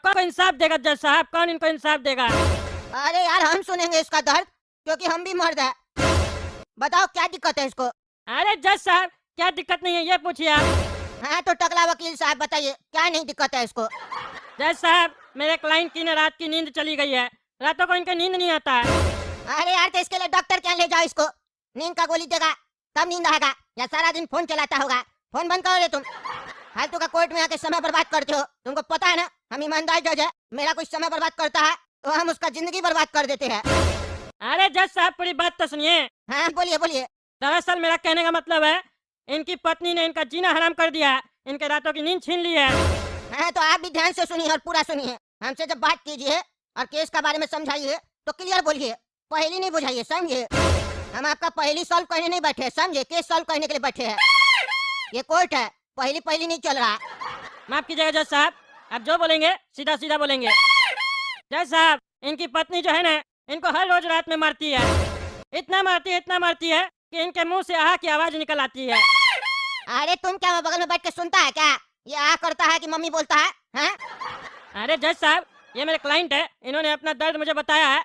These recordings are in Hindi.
कौन इंसाफ देगा जज साहब? कौन इनको इंसाफ देगा? अरे यार हम सुनेंगे इसका दर्द, क्योंकि हम भी मर्द है। बताओ क्या दिक्कत है इसको? अरे जज साहब, क्या दिक्कत नहीं है ये पूछिए आप। हाँ तो टकला वकील साहब बताइए क्या नहीं दिक्कत है इसको? जज साहब, मेरे क्लाइंट की न रात की नींद चली गई है। रातों को इनका नींद नहीं आता है। अरे यार तो इसके लिए डॉक्टर क्या ले जाओ इसको, नींद का गोली देगा तब नींद आएगा, या सारा दिन फोन चलाता होगा? फोन बंद करो रे तुम, फालतू का कोर्ट में आके समय बर्बाद करते हो। तुमको पता है ना हम ईमानदार जज है, मेरा कुछ समय बर्बाद करता है तो हम उसका जिंदगी बर्बाद कर देते हैं। अरे जज साहब, पूरी बात तो सुनिए। हाँ बोलिए बोलिए। दरअसल मेरा कहने का मतलब है, इनकी पत्नी ने इनका जीना हराम कर दिया है, इनके रातों की नींद छीन ली है। हाँ तो आप भी ध्यान से सुनिए और पूरा सुनिए। हमसे जब बात कीजिए और केस का बारे में समझाइए तो क्लियर बोलिए, पहेली नहीं बुझाइए, समझे? हम आपका पहेली सॉल्व करने नहीं बैठे, समझे? केस सॉल्व करने के लिए बैठे हैं। ये कोर्ट है, पहेली पहेली नहीं चल रहा। माफ कीजिएगा जज साहब, आप जो बोलेंगे सीधा सीधा बोलेंगे। जज साहब, इनकी पत्नी जो है ना, इनको हर रोज रात में मारती है। इतना मारती है कि इनके मुंह से आहा की आवाज निकल आती है। अरे तुम क्या बगल में बैठ के सुनता है क्या? ये आ करता है कि मम्मी बोलता है? हाँ? अरे जज साहब, ये मेरे क्लाइंट है, इन्होंने अपना दर्द मुझे बताया है।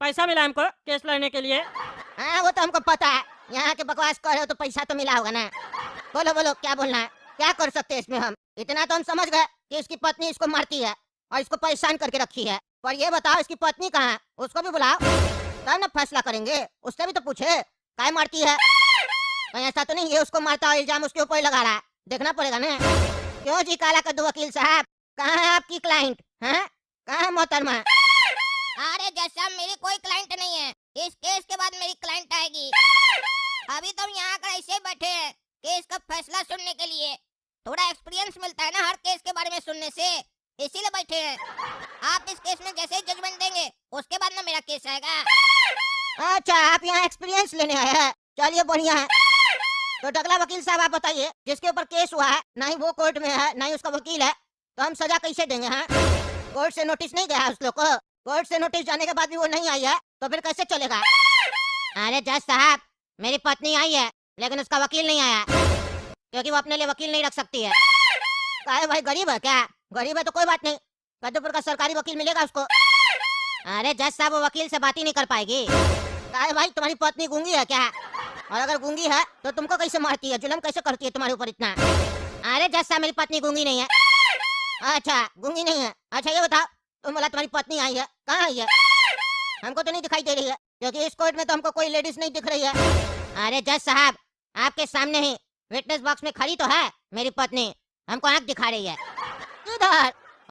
पैसा मिला हमको केस लड़ने के लिए। हाँ वो तो हमको पता है, यहाँ के बकवास कर रहे हो तो पैसा तो मिला होगा ना। बोलो बोलो क्या बोलना है, क्या कर सकते हैं इसमें हम? इतना तो हम समझ गए कि इसकी पत्नी इसको मारती है और इसको परेशान करके रखी है, पर ये बताओ इसकी पत्नी कहाँ है? उसको भी बुलाओ तब ना फैसला करेंगे। उससे भी तो पूछे काय मारती है। कहीं ऐसा तो नहीं ये उसको मारता है, इल्जाम उसके ऊपर लगा रहा है? देखना पड़ेगा ना। क्यों जी काला कद्दू वकील साहब, कहाँ है आपकी क्लाइंट? हैं कहाँ है मोहतरमा? अरे जज साहब, मेरी कोई क्लाइंट नहीं है। इस केस के बाद मेरी क्लाइंट आएगी। अभी तो हम यहाँ आकर ऐसे ही बैठे हैं केस का फैसला सुनने के लिए। थोड़ा एक्सपीरियंस मिलता है ना हर केस के बारे में सुनने से, इसीलिए बैठे हैं। आप इस केस में जैसे ही जजमेंट देंगे उसके बाद ना मेरा केस आएगा। अच्छा आप यहाँ एक्सपीरियंस लेने आए हैं, चलिए बढ़िया है। तो टकला वकील साहब आप बताइए, जिसके ऊपर केस हुआ है ना ही वो कोर्ट में है ना ही उसका वकील है, तो हम सजा कैसे देंगे? हैं कोर्ट से नोटिस नहीं गया है उस लोग को? कोर्ट से नोटिस जाने के बाद भी वो नहीं आई है तो फिर कैसे चलेगा? अरे जज साहब, मेरी पत्नी आई है लेकिन उसका वकील नहीं आया, क्योंकि वो अपने लिए वकील नहीं रख सकती है। काहे भाई गरीब है क्या? गरीब है तो कोई बात नहीं, कद्दूपुर का सरकारी वकील मिलेगा उसको। अरे जज साहब वो वकील से बात ही नहीं कर पाएगी। काहे भाई तुम्हारी पत्नी गूंगी है क्या? और अगर गूंगी है तो तुमको कैसे मारती है, जुल्म कैसे करती है तुम्हारे ऊपर इतना? अरे जज साहब मेरी पत्नी गूंगी नहीं है। अच्छा गूंगी नहीं है, अच्छा ये बताओ, तुम बोला तुम्हारी पत्नी आई है, कहाँ आई है? हमको तो नहीं दिखाई दे रही है, क्योंकि इस कोर्ट में तो हमको कोई लेडीज नहीं दिख रही है। अरे जज साहब आपके सामने ही विटनेस बॉक्स में खड़ी तो है मेरी पत्नी, हमको आंख दिखा रही है। किधर?